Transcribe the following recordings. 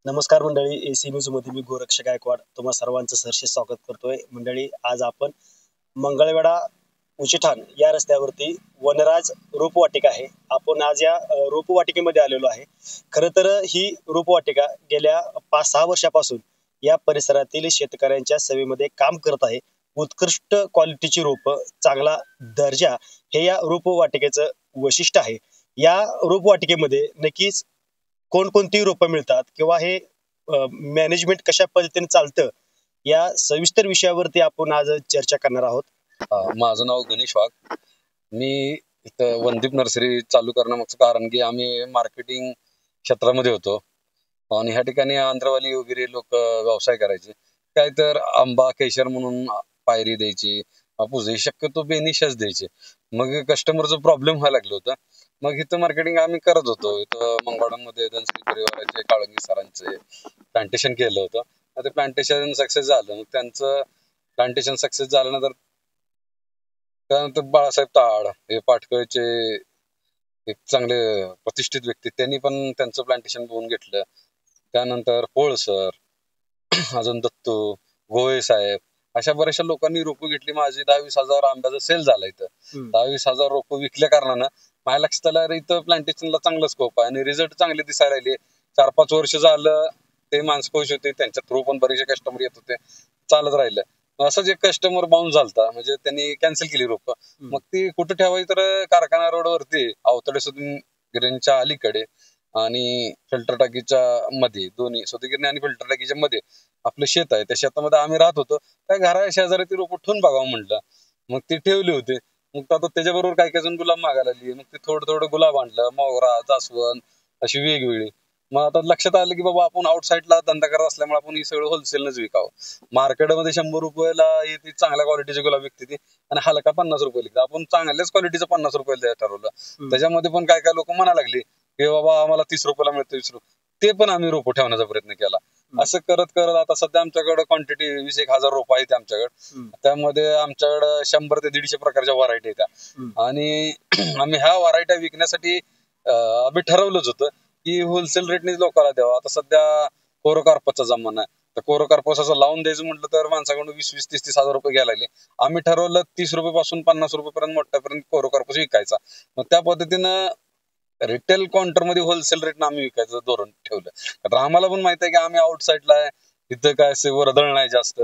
नमस्कार मंडळी, AC news मध्ये मी गोरक्ष गायकवाड तुम्हा सर्वांचं सहर्ष स्वागत करतोय. मंडळी, आज आपण मंगळवेढा उचिठाण या रस्त्यावरती वनराज रोपवाटिका आहे. आपण आज या रोपवाटिकेमध्ये आलेलो आहे. खरं तर ही रोपवाटिका गेल्या 5-6 वर्षापासून या परिसरातील शेतकऱ्यांच्या सेवेमध्ये काम करत आहे. उत्कृष्ट क्वालिटीची रोप, चांगला दर्जा हे या रोपवाटिकेचं वैशिष्ट्य आहे. या रोपवाटिकेमध्ये नक्कीच कोणकोणती रोपं मिळतात किंवा हे मॅनेजमेंट कशा पद्धतीने चालतं, या सविस्तर विषयावरती आपण आज चर्चा करणार आहोत. माझं नाव गणेश वाघ. मी इथं वनदीप नर्सरी चालू करण्यामागचं कारण की आम्ही मार्केटिंग क्षेत्रामध्ये होतो आणि ह्या ठिकाणी आंध्रवाली वगैरे लोक व्यवसाय करायचे. काय तर आंबा केशर म्हणून पायरी द्यायची, हापूस शक्यतो बेनिशच द्यायचे. मग कस्टमरचं प्रॉब्लेम व्हायला लागलं होतं. मग इथं मार्केटिंग आम्ही करत होतो. इथं मंगळवाड्यामध्ये धनश्री परिवाराचे काळंगी सरांचे प्लांटेशन केलं होतं. ते प्लांटेशन सक्सेस झालं. मग त्यांचं प्लांटेशन सक्सेस झाल्यानंतर त्यानंतर बाळासाहेब ताड हे पाटकळचे एक चांगले प्रतिष्ठित व्यक्ती, त्यांनी पण त्यांचं प्लांटेशन बघून घेतलं. त्यानंतर पोळ सर, अजून दत्तू गोळे साहेब, अशा बऱ्याचशा लोकांनी रोपं घेतली. माझी 10-20 हजार आंब्याचा सेल झाला. इथं 10-20 हजार रोपं विकल्या कारणानं माझ्या लक्षात आलं इथं प्लांटेशनला चांगला स्कोप आहे आणि रिझल्ट चांगले दिसायला लागले. 4-5 वर्ष झालं ते माणसं खुश होते, त्यांच्या थ्रू पण बरेचसे कस्टमर येत होते, चालत राहिलं. असंच एक कस्टमर बाउन झालता, म्हणजे त्यांनी कॅन्सल केली रोपं. मग ती कुठं ठेवायची तर कारखाना रोडवरती अवतडे सुधीगिरींच्या अलीकडे आणि फिल्टर टाकीच्या मध्ये, दोन्ही सुधीगिरी आणि फिल्टर टाकीच्या मध्ये आपलं शेत आहे. त्या शेतामध्ये आम्ही राहत होतो. त्या घरा शेजारी ती रोपं ठेवून बघावं म्हटलं. मग ती ठेवली होती. मग आता त्याच्याबरोबर काही काही जण गुलाब मागायला लागली. मग ते थोडं थोडं गुलाब आणलं, मोगरा, जास्वंद अशी वेगवेगळी. मग आता लक्षात आलं की बाबा आपण आउटसाईडला धंदा करत असल्यामुळे आपण ही सगळं होलसेलनच विकावं. मार्केटमध्ये 100 रुपयाला ती चांगल्या क्वालिटीचे गुलाब विकते ती, आणि हलका 50 रुपये विकते. आपण चांगल्याच क्वालिटीचं 50 रुपयाला द्यायला ठरवलं. त्याच्यामध्ये पण काय काय लोक म्हणा लागली की बाबा आम्हाला 30 रुपयाला मिळतं, 20 रुपये. ते पण आम्ही रोपं ठेवण्याचा प्रयत्न केला. असं करत करत आता सध्या आमच्याकडे क्वांटिटी 20-1 हजार रोपं आहेत आमच्याकडे. त्यामध्ये आमच्याकडे 100 ते 150 प्रकारच्या व्हरायटी आहेत. आणि आम्ही ह्या व्हरायटी विकण्यासाठी आम्ही ठरवलंच होतं की होलसेल रेटने लोकांना द्यावं. आता सध्या कोरोकार्पसचा जमाना आहे. तर कोरोकार्पसाचं लावून द्यायचं म्हटलं तर माणसाकडून 20-20, 30-30 हजार रुपये घ्यायला लागले. आम्ही ठरवलं 30 रुपयापासून 50 रुपयेपर्यंत मोठ्यापर्यंत कोरोकार्पस विकायचा. मग त्या पद्धतीनं रिटेल काउंटरमध्ये होलसेल रेटनं आम्ही विकायचं धोरण ठेवलं. तर आम्हाला पण माहित आहे की आम्ही आउटसाईडला आहे, इथं काय वर्दळ नाही जास्त.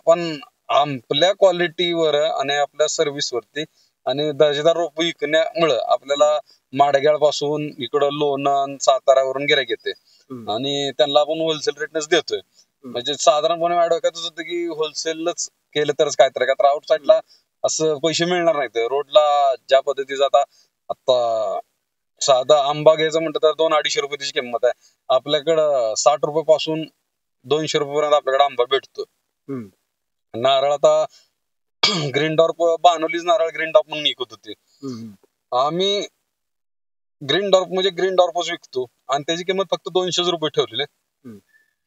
पण आपल्या क्वालिटीवर आणि आपल्या सर्व्हिसवरती आणि दर्जेदार रोप विकण्यामुळं आपल्याला माडग्याळपासून इकडं लोणंद, साताऱ्यावरून गिऱ्हाईक येते आणि त्यांना आपण होलसेल रेटनेच देतोय. म्हणजे साधारणपणे माझ्या डोक्यातच होतं की होलसेलच केलं तरच काय तर आउटसाईडला असं पैसे मिळणार नाहीत. रोडला ज्या पद्धतीचं आता साधा आंबा घ्यायचं म्हटलं तर 200-250 रुपये त्याची किंमत आहे. आपल्याकडं 60 रुपये पासून 200 रुपयेपर्यंत आपल्याकडे आंबा भेटतो. नारळ आता ग्रीन डॉर्प, बानोलीच नारळ ग्रीन डॉर्प म्हणून विकत होते. आम्ही ग्रीन डॉर्प म्हणजे ग्रीन डॉर्पच विकतो आणि त्याची किंमत फक्त 200 रुपये ठेवलेली.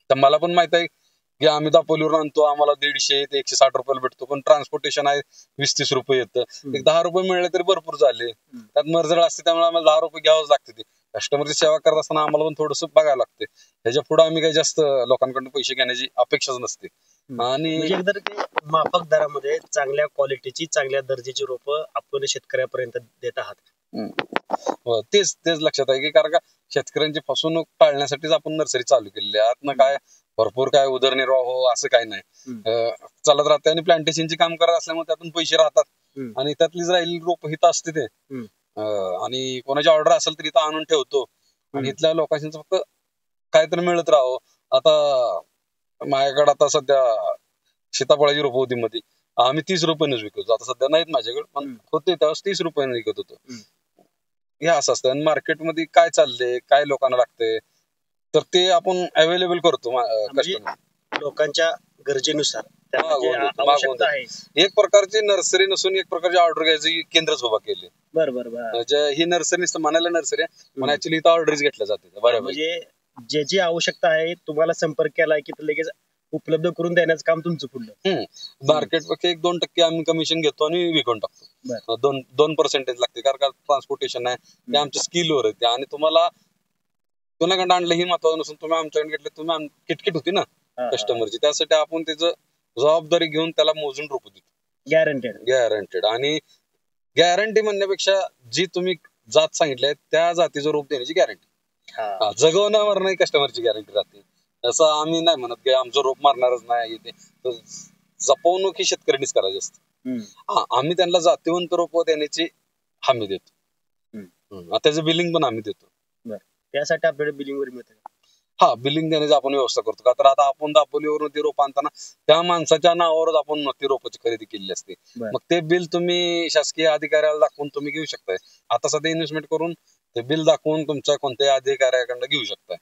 तर मला पण माहित आहे की आम्ही दापोलीवरून आणतो, आम्हाला 150 ते 160 रुपयाला भेटतो. पण ट्रान्सपोर्टेशन आहे 20-30 रुपये येतं. एक 10 रुपये मिळले तरी भरपूर झाले. त्यात मर्जळ असते त्यामुळे आम्हाला 10 रुपये घ्यावंच लागते. ते कस्टमरची सेवा करत असताना आम्हाला पण थोडंसं बघायला लागते. ह्याच्या पुढे आम्ही काही जास्त लोकांकडून पैसे घेण्याची अपेक्षाच नसते. आणि एकदा माफक दरामध्ये चांगल्या क्वालिटीची, चांगल्या दर्जाची रोपं आपण शेतकऱ्यापर्यंत देत आहात. तेच लक्षात आहे की कारण का शेतकऱ्यांची फसवणूक टाळण्यासाठीच आपण नर्सरी चालू केलेली आहे. आतनं काय भरपूर काय उदरनिर्वाह हो असं काही नाही, चालत राहते. आणि प्लांटेशनची काम करत असल्यामुळे त्यातून पैसे राहतात आणि त्यातलीच राहिलेली रोप हित असते ते. आणि कोणाची ऑर्डर असेल तर इथं आणून ठेवतो आणि इथल्या लोकांशी फक्त काहीतरी मिळत राहावं. आता माझ्याकडे आता सध्या सीताफळाची रोप होती मध्ये, आम्ही 30 रुपयानेच विकतो. आता सध्या नाहीत माझ्याकडे, पण होते त्यावेळेस 30 रुपयाने विकत होतो. हे असं असतं. आणि मार्केटमध्ये काय चाललंय, काय लोकांना लागतंय तर ते आपण अवेलेबल करतो लोकांच्या गरजेनुसार. एक प्रकारची नर्सरी नसून एक प्रकारची ऑर्डर घ्यायची केंद्रच उभा केले. बरोबर. ही नर्सरी म्हणायला नर्सरी पण ऍक्च्युअली इथं ऑर्डरच घेतल्या जाते. बरोबर. म्हणजे ज्याची आवश्यकता आहे तुम्हाला संपर्क केलाय की लगेच उपलब्ध करून देण्याचं काम तुमचं पुढलं. मार्केटपेक्षा 1-2% आम्ही कमिशन घेतो आणि विकून टाकतो. 2% लागते कारण का ट्रान्सपोर्टेशन आहे, ते आमच्या स्किलवर आहे. आणि तुम्हाला कोणाकडे आणलं ही महत्वाचं नसून तुम्ही आमच्याकडे घेतले, तुम्ही किटकिट होती ना कस्टमरची, त्यासाठी आपण त्याचं जबाबदारी घेऊन त्याला मोजून रोप देतो. गॅरंटेड. आणि गॅरंटी म्हणण्यापेक्षा जी तुम्ही जात सांगितलंय त्या जातीचं रोप देण्याची गॅरंटी, जगवण्यावर नाही कस्टमरची गॅरंटी राहते. असं आम्ही नाही म्हणत की आमचं रोप मारणारच नाही, ते जपवणूक ही शेतकऱ्यांनीच करायची असते. आम्ही त्यांना जातीवंत रोप देण्याची हमी देतो, त्याचं बिलिंग पण आम्ही देतो. त्यासाठी आपल्याला बिलिंग वर मिळतं. बिलिंग देण्याची आपण व्यवस्था करतो. का तर आता आपण दापोलीवरून ती रोप आणताना त्या माणसाच्या नावावरच आपण ती रोपाची खरेदी केलेली असते. मग ते बिल तुम्ही शासकीय अधिकाऱ्याला दाखवून तुम्ही घेऊ शकताय. आता सध्या इन्व्हेस्टमेंट करून ते बिल दाखवून तुमच्या कोणत्याही अधिकाऱ्याकडनं घेऊ शकताय.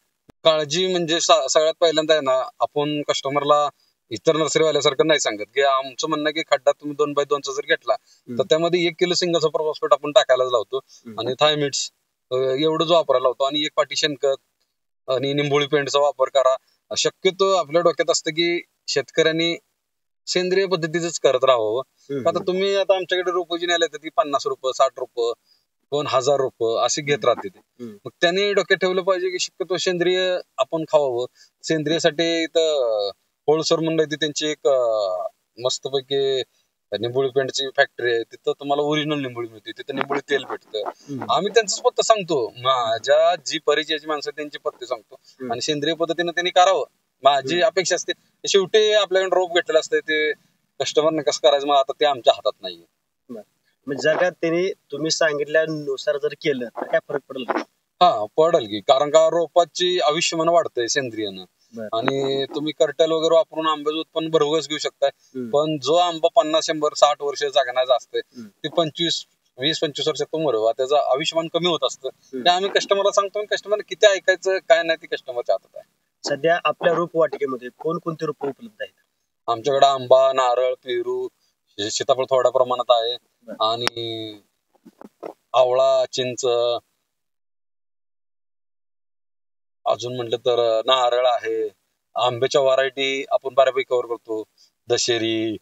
काळजी म्हणजे सगळ्यात पहिल्यांदा आहे ना, आपण कस्टमरला इतर नर्सरीवाल्यासारखं नाही सांगत की आमचं म्हणणं की खड्डा तुम्ही 2x2चा जर घेतला तर त्यामध्ये 1 किलो सिंगल सुपर फॉस्फेट आपण टाकायलाच लावतो आणि थायमिट्स एवढंच वापरायला लावतो आणि 1 पाटी शेणखत आणि निंबोळी पेंटचा वापर करा. शक्यतो आपल्या डोक्यात असतं की शेतकऱ्यांनी सेंद्रिय पद्धतीच करत राहावं. आता तुम्ही आता आमच्याकडे रोप जी नेले तर ती 50 रुपये 60 रुपये 1000 रुपये असे घेत राहते ते. मग त्यांनी डोक्यात ठेवलं पाहिजे की शक्यतो सेंद्रिय आपण खावावं. सेंद्रियसाठी इथं होळसर म्हणलं त्यांची एक मस्तपैकी निंबोळी पेंटची फॅक्टरी आहे, तिथं तुम्हाला ओरिजिनल निंबोळी मिळते, तिथं निंबोळी तेल भेटतं. आम्ही त्यांचंच पत्ते सांगतो, माझ्या जी परिचयाची माणसं त्यांची पत्ते सांगतो आणि सेंद्रिय पद्धतीने त्यांनी करावं. माझी अपेक्षा असते. शेवटी आपल्याकडे रोप घेतलेलं असते, ते कस्टमरने कसं करायचं मग आता ते आमच्या हातात नाहीये. जगात त्यांनी तुम्ही सांगितल्यानुसार जर केलं तर काय फरक पडेल? पडेल की, कारण का रोपाची आयुष्यमान वाढतंय सेंद्रियनं. आणि तुम्ही कर्टल वगैरे वापरून आंब्याचं उत्पन्न भरघोस घेऊ शकताय. पण जो आंबा 50 100 60 वर्ष जगण्याचा असतंय ते 20-25 वर्षात मरवा, त्याचं आयुष्यमान कमी होत असतं. ते आम्ही कस्टमरला सांगतो. कस्टमर किती ऐकायचं काय नाही ते कस्टमरच्या हातात आहे. सध्या आपल्या रोप वाटिकेमध्ये कोणकोणती रोप उपलब्ध आहेत? आमच्याकडे आंबा, नारळ, पेरू, सीताफळ थोड्या प्रमाणात आहे आणि आवळा, चिंच, अजून म्हटलं तर नारळ आहे. आंब्याच्या व्हरायटी आपण बऱ्यापैकी कव्हर करतो. दशेरी,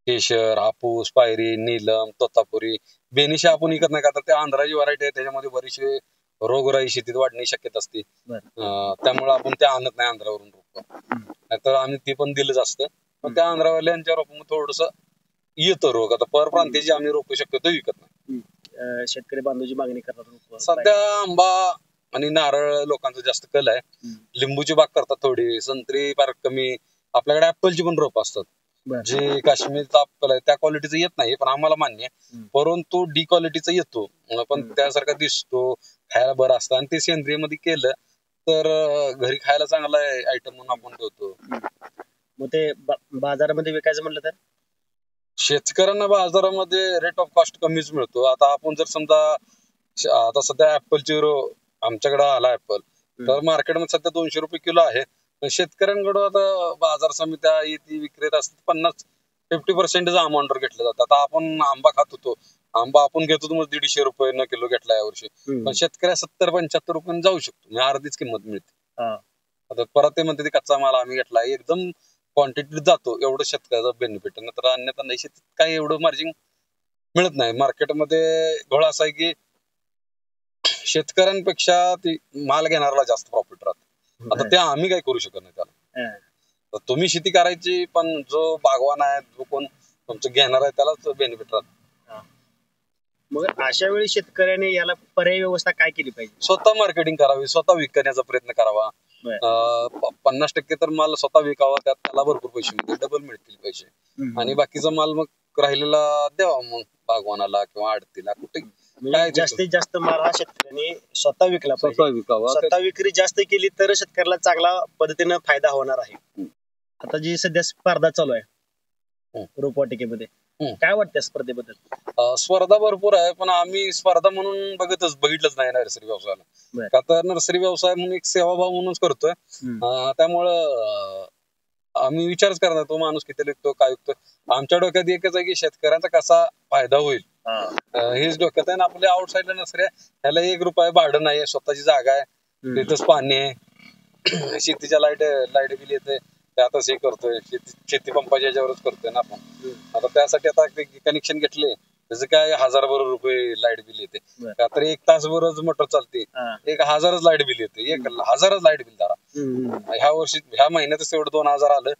केशर, हापूस, पायरी, नीलम, तोतापुरी. बेनिशा आपण विकत नाही, का त्या आंध्राची व्हरायटी आहे, त्याच्यामध्ये बरीचशे रोगराई शेतीत वाढण्याची शक्यता असते. त्यामुळे आपण त्या आणत नाही आंध्रावरून रोप. नाहीतर आम्ही ते पण दिलंच असतं. पण त्या आंध्रावाल्यांच्या रोपामध्ये थोडस येतो रोग. आता परप्रांतीची आम्ही रोप शक्यतो विकत नाही. शेतकरी बांधवाची मागणी करतात. सध्या आंबा आणि नारळ लोकांचा जास्त कल आहे. लिंबूची बाग करतात थोडी, संत्री फार कमी. आपल्याकडे ऍपलची पण रोप असतात. जे काश्मीरचा ऍपल आहे त्या क्वालिटीचं येत नाही, पण आम्हाला मान्य आहे. परंतु डी क्वालिटीचा येतो, पण त्यासारखा दिसतो, खायला बरं असतं आणि ते सेंद्रिय मध्ये केलं तर घरी खायला चांगला आयटम म्हणून आपण ठेवतो. मग ते बाजारामध्ये विकायचं म्हटलं तर शेतकऱ्यांना बाजारामध्ये रेट ऑफ कॉस्ट कमीच मिळतो. आता आपण जर समजा आता सध्या ऍपलची आमच्याकडे आला ऍपल तर मार्केटमध्ये सध्या 200 रुपये किलो आहे. शेतकऱ्यांकडे आता बाजार समित्या विक्रेता असतात 50-50% अमाऊंटवर घेतलं जातं. आता आपण आंबा खात होतो, आंबा आपण घेतो मग 150 रुपये न किलो घेतला यावर्षी, पण शेतकऱ्या 70-75 रुपये जाऊ शकतो, म्हणजे अर्धीच किंमत मिळते. आता परत ते म्हणते कच्चा माल आम्ही घेतला एकदम क्वांटिटीत जातो, एवढं शेतकऱ्याचा बेनिफिट. नंतर अन्यथा नाही शेतीत काही एवढं मार्जिन मिळत नाही. मार्केटमध्ये घोळा असा आहे की शेतकऱ्यांपेक्षा ती माल घेणाऱ्याला जास्त प्रॉफिट राहतं. आता ते आम्ही काही करू शकत नाही त्याला. तुम्ही शेती करायची, पण जो बागवान आहे, जो कोण तुमचं घेणार आहे त्यालाच बेनिफिट राहत. मग अशा वेळी शेतकऱ्याने याला पर्याय व्यवस्था काय केली पाहिजे? स्वतः मार्केटिंग करावी, स्वतः विकण्याचा प्रयत्न करावा. 50% तर माल स्वतः विकावा, त्यात त्याला भरपूर पैसे मिळतील, डबल मिळतील पैसे. आणि बाकीचा माल मग राहिलेला द्यावा मग बागवानाला किंवा आडतीला, कुठे जास्तीत जास्त माल हा शेतकऱ्यांनी स्वतः विकला पाहिजे. स्वतः विकावा. स्वतः विक्री जास्त केली तर शेतकऱ्याला चांगला पद्धतीने फायदा होणार आहे. आता जी सध्या स्पर्धा चालू आहे रोपवाटिकेमध्ये, काय वाटतं स्पर्धेबद्दल? स्पर्धा भरपूर आहे, पण आम्ही स्पर्धा म्हणून बघितलंच नाही नर्सरी व्यवसायाला. का तर नर्सरी व्यवसाय म्हणून एक सेवाभाव म्हणूनच करतोय. त्यामुळं आम्ही विचारच करणार तो माणूस किती विकतो, काय विकतो. आमच्या डोक्यात एकच आहे की शेतकऱ्यांचा कसा फायदा होईल हेच डोक्यात आहे. आपल्या आउटसाईडला नर्सरी आहे, ह्याला 1 रुपया भाडं नाही, स्वतःची जागा आहे, तिथंच पाणी आहे, शेतीच्या लाईट बिल येते, त्यातच हे करतोय, शेती पंपाच्या याच्यावरच करतोय ना आपण. आता त्यासाठी आता कनेक्शन घेतले त्याचं काय 1000 रुपये लाईट बिल येते. का तर 1 तासभरच मोटर चालते, 1000च लाईट बिल येते, 1000च लाईट बिल धरा. ह्या वर्षी ह्या महिन्यातच एवढं 2000 आलं,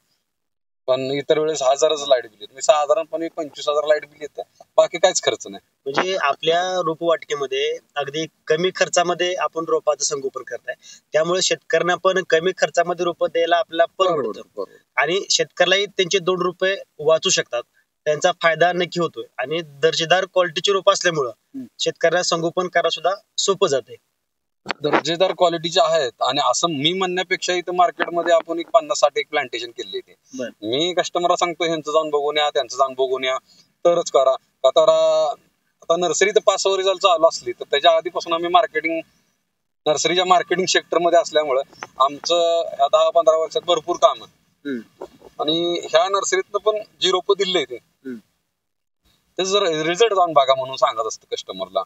पण इतर वेळेस 1000च लाईट बिल येते. साधारणपणे 25,000 लाईट बिल येतं, बाकी काहीच खर्च नाही. म्हणजे आपल्या रोपवाटिकेमध्ये अगदी कमी खर्चामध्ये आपण रोपाचं संगोपन करताय, त्यामुळे शेतकऱ्यांना पण कमी खर्चामध्ये रोप द्यायला आपल्याला परवडतं आणि शेतकऱ्यालाही त्यांचे 2 रुपये वाचू शकतात, त्यांचा फायदा नक्की होतोय आणि दर्जेदार क्वालिटीची रोप असल्यामुळं शेतकऱ्यांना संगोपन करायला सुद्धा सोपं जाते. दर्जेदार क्वालिटीचे आहेत आणि असं मी म्हणण्यापेक्षा इथं मार्केटमध्ये आपण एक 50-60 एक प्लांटेशन केले ते. मी कस्टमरला सांगतो ह्यांचं जाऊन बघून या, त्यांचं जाऊन बघून या, तरच करा. का तर आता नर्सरी तर 5 वर्ष चालू असली तर त्याच्या आधीपासून आम्ही नर्सरीच्या मार्केटिंग सेक्टर मध्ये असल्यामुळं आमचं 10-15 वर्षात भरपूर काम आहे. आणि ह्या नर्सरीतनं पण जी रोपं दिले ते जर रिझल्ट जाऊन बघा म्हणून सांगत असतं कस्टमरला,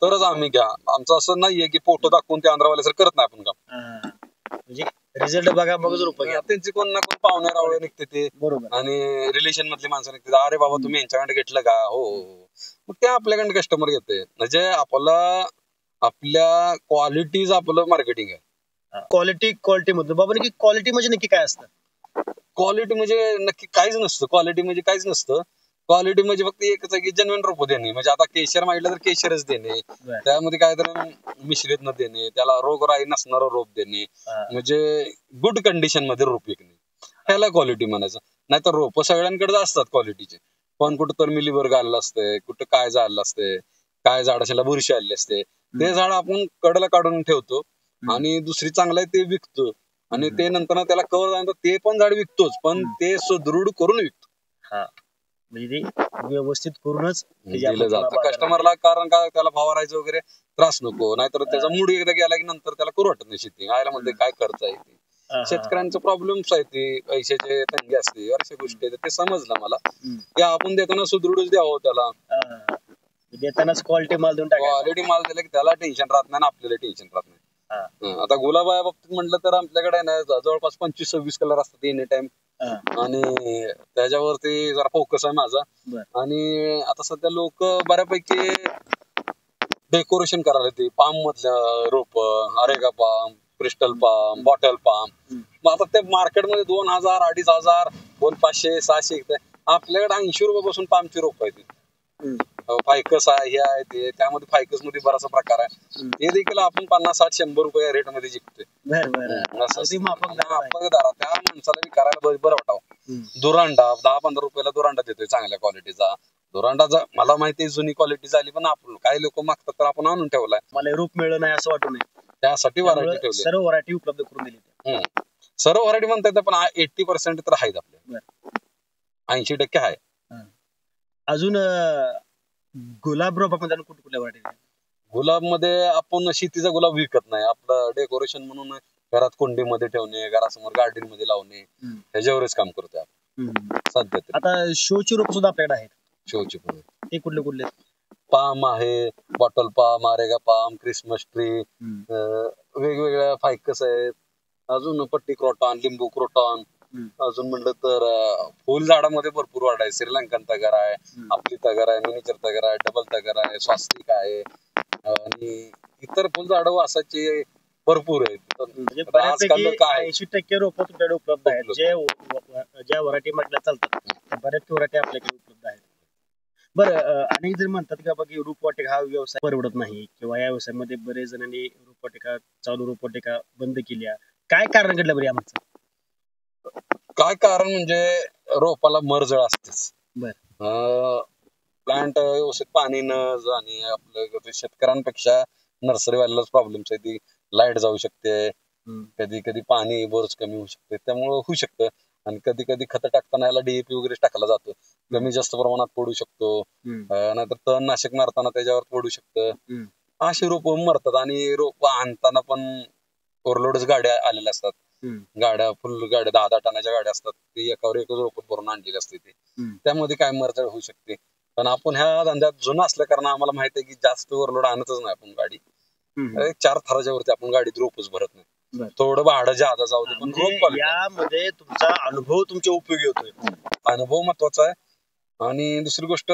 तरच आम्ही घ्या. आमचं असं नाहीये की फोटो दाखवून ते आंध्रवाले सर करत नाही आपण काम. म्हणजे रिझल्ट बघा मगच रोप घ्या. त्यांचे कोण ना कोण पाहुणे रावळे निघते ते आणि रिलेशन मधली माणसं निघते, अरे बाबा तुम्ही यांच्याकडे घेतलं का, हो मग ते आपल्याकडे कस्टमर घेते. म्हणजे आपल्या क्वालिटीज आपलं मार्केटिंग आहे. क्वालिटी मध्ये बाबा नक्की क्वालिटी म्हणजे नक्की काय असतं? क्वालिटी म्हणजे नक्की काहीच नसतं. क्वालिटी म्हणजे काहीच नसतं. क्वालिटी म्हणजे फक्त एकच आहे की जेन्युइन रोप देणे. म्हणजे आता केशर मागितलं तर केशरच देणे, त्यामध्ये काहीतरी मिश्रित न देणे, त्याला रोगराई नसणारं रोप देणे, म्हणजे गुड कंडिशन मध्ये रोप विकणे, ह्याला क्वालिटी म्हणायचं. नाहीतर रोप सगळ्यांकडे असतात क्वालिटीचे, पण कुठं तर मिलीबर्ग आलेलं असतंय, कुठं काय झालेलं असतंय, काय झाडाला बुरशी आलेली असते, ते झाड आपण कडला काढून ठेवतो आणि दुसरी चांगलं आहे ते विकतो आणि ते नंतर त्याला कवर झाल्यानंतर ते पण झाड विकतोच, पण ते सुदृढ करून विकतो. म्हणजे व्यवस्थित करूनच दिलं जातं कस्टमरला, कारण काय त्याला फवारायचं वगैरे त्रास नको, नाहीतर त्याचा मूड एकदा गेला की नंतर त्याला करू वाटत नाही शेती. आयला म्हणते काय खर्च आहे ते, शेतकऱ्यांचं प्रॉब्लेम्स आहे ते, पैशाचे तंगी असते, अशा गोष्टी आहेत. ते समजलं मला की आपण देताना सुदृढच द्यावं त्याला, देतानाच क्वालिटी माल देऊन टाका. क्वालिटी माल दिला की त्याला टेन्शन राहत नाही, आपल्याला टेन्शन राहत नाही. आता गुलाबाया बाबतीत म्हटलं तर आपल्याकडे ना जवळपास 25-26 कलर असतात एनी टाइम, आणि त्याच्यावरती जरा फोकस आहे माझा. आणि आता सध्या लोक बऱ्यापैकी डेकोरेशन करायला येते, पाम मधल्या रोप, areca palm, crystal palm, bottle palm. मग आता ते मार्केटमध्ये 2000, 2500, 500, 600, आपल्याकडे 80 रुपयापासून पामची रोप आहे. फायकस आहे, हे आहे ते, त्यामध्ये फायकस मध्ये बराचसा प्रकार आहे, हे देखील आपण 50-60-100 रुपये रेट मध्ये जिंकतोय. त्या माणसाला करायला बरं वाटावं. दुरांडा 10-15 रुपयाला दुरांडा देतोय चांगल्या क्वालिटीचा. दुरांडाचा मला माहिती जुनी क्वालिटी झाली, पण आपण काही लोक मागतात तर आपण आणून ठेवलाय. मला रूप मिळलं नाही असं वाटू नये, त्यासाठी व्हरायटी ठेवली, सर्व व्हरायटी उपलब्ध करून दिली. सर्व व्हरायटी म्हणता येतं, पण 80% तर आहेत आपल्या, 80% आहे. अजून गुलाब रोपामध्ये कुठल्या व्हरायटी? गुलाब मध्ये आपण शेतीचा गुलाब विकत नाही, आपलं डेकोरेशन म्हणून घरात कुंडीमध्ये ठेवणे, घरासमोर गार्डन मध्ये लावणे, ह्याच्यावरच काम करतोय आपण सध्या. आता शोची रोप सुद्धा आपल्याकडे आहेत. शोची पण ते कुठले? पाम आहे, bottle palm, areca palm, Christmas tree, वेगवेगळ्या फायकस आहेत, अजून पट्टी क्रोटॉन, लिंबू क्रोटॉन, अजून म्हणलं तर फुल झाडामध्ये भरपूर वाढ आहे. श्रीलंकन तगर आहे, आपली तगर आहे, मिनिचर तगर आहे, डबल तगर आहे, स्वास्तिक आहे, आणि इतर फुल झाडं वासाची भरपूर आहेत. आजकाल काय 80% रोप तुमच्याकडे उपलब्ध आहेत, ज्या व्हरायटी म्हटल्या चालतात बऱ्याच व्हरायटी आपल्याकडे उपलब्ध आहेत. बरं, अनेक जण म्हणतात की बाबा की रोपवाटिका हा व्यवसाय परवडत नाही, किंवा या व्यवसायामध्ये बरेच जणांनी रोपवाटिका बंद केल्या. काय कारण घडलं बरं यामागचं? काय कारण म्हणजे रोपाला मरजळ असतेच. प्लांट व्यवस्थित पाणी न जाणे, आपलं शेतकऱ्यांपेक्षा नर्सरीवाल्यालाच प्रॉब्लेम्स आहे. ती लाईट जाऊ शकते, कधी कधी पाणी बोरच कमी होऊ शकते, त्यामुळे होऊ शकतं. आणि कधी कधी खत टाकताना याला DAP वगैरे टाकला जातो, कमी जास्त प्रमाणात पडू शकतो, नाहीतर तणनाशक मारताना त्याच्यावर पडू शकतं, अशी रोप मरतात. आणि रोप आणताना पण ओव्हरलोडच गाड्या आलेल्या असतात, गाड्या फुल गाड्या 10-10 टनाच्या गाड्या असतात, ती एकावर एकच रोप भरून आणलेली असते ती, त्यामध्ये काय मरतळ होऊ शकते. पण आपण ह्या धंद्यात जुना असल्या कारण आम्हाला माहित आहे की जास्त ओव्हरलोड आणतच नाही आपण गाडी. 4 थराच्या वरती आपण गाडीत रोपच भरत नाही, थोडं भाडं ज्यादा जाऊ दे, पण रोप यामध्ये तुमचा अनुभव तुमच्या उपयोगी होतोय. अनुभव महत्वाचा आहे. आणि दुसरी गोष्ट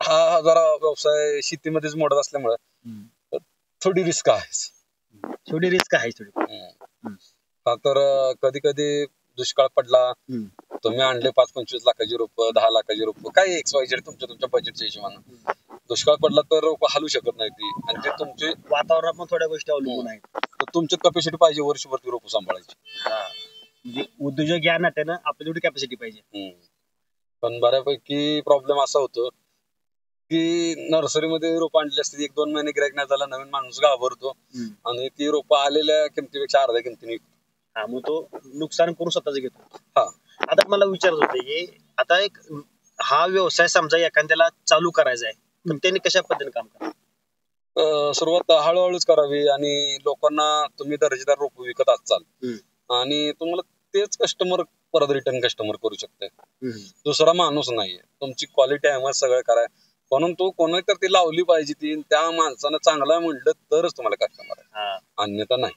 हा जरा व्यवसाय शेतीमध्येच मोडत असल्यामुळे थोडी रिस्क आहे. थोडी रिस्क आहे थोडी. का तर कधी कधी दुष्काळ पडला, तुम्ही आणले 5-25 लाखाची रोपं, 10 लाखाची रोपं, काय XYZ तुमच्या बजेटच्या हिशोबानं दुष्काळ पडला तर रोपं हलू शकत नाही ती, आणि ते तुमचे वातावरणात पण थोड्या गोष्टी अवलंबून आहेत. तर तुमची कॅपॅसिटी पाहिजे वर्षभर ती रोपं सांभाळायची. म्हणजे उद्योजक या नात्यानं आपली तेवढी कॅपॅसिटी पाहिजे. पण बऱ्यापैकी प्रॉब्लेम असा होतो की नर्सरीमध्ये रोपं आणली असते, 1-2 महिने गिऱ्हाईक नाही झाला, नवीन माणूस घाबरतो आणि ती रोपं आलेल्या किमतीपेक्षा अर्ध्या किमतीने विकतो. मग तो नुकसान करून स्वतःच घेतो. हा, आता मला विचारत होते की आता एक हा व्यवसाय समजा एखाद्याला चालू करायचा आहे, पण त्यांनी कशा पद्धतीने काम करावं? सुरुवात हळूहळूच करावी, आणि लोकांना तुम्ही दर्जेदार रोप विकत असाल आणि तुम्हाला तेच कस्टमर परत रिटर्न कस्टमर करू शकते. दुसरा माणूस नाहीये, तुमची क्वालिटी आहे मग सगळं कराय, म्हणून तू कोणाला तर ती लावली पाहिजे, ती त्या माणसानं चांगला म्हणलं तरच तुम्हाला कस्टमर आहे, अन्यथा नाही.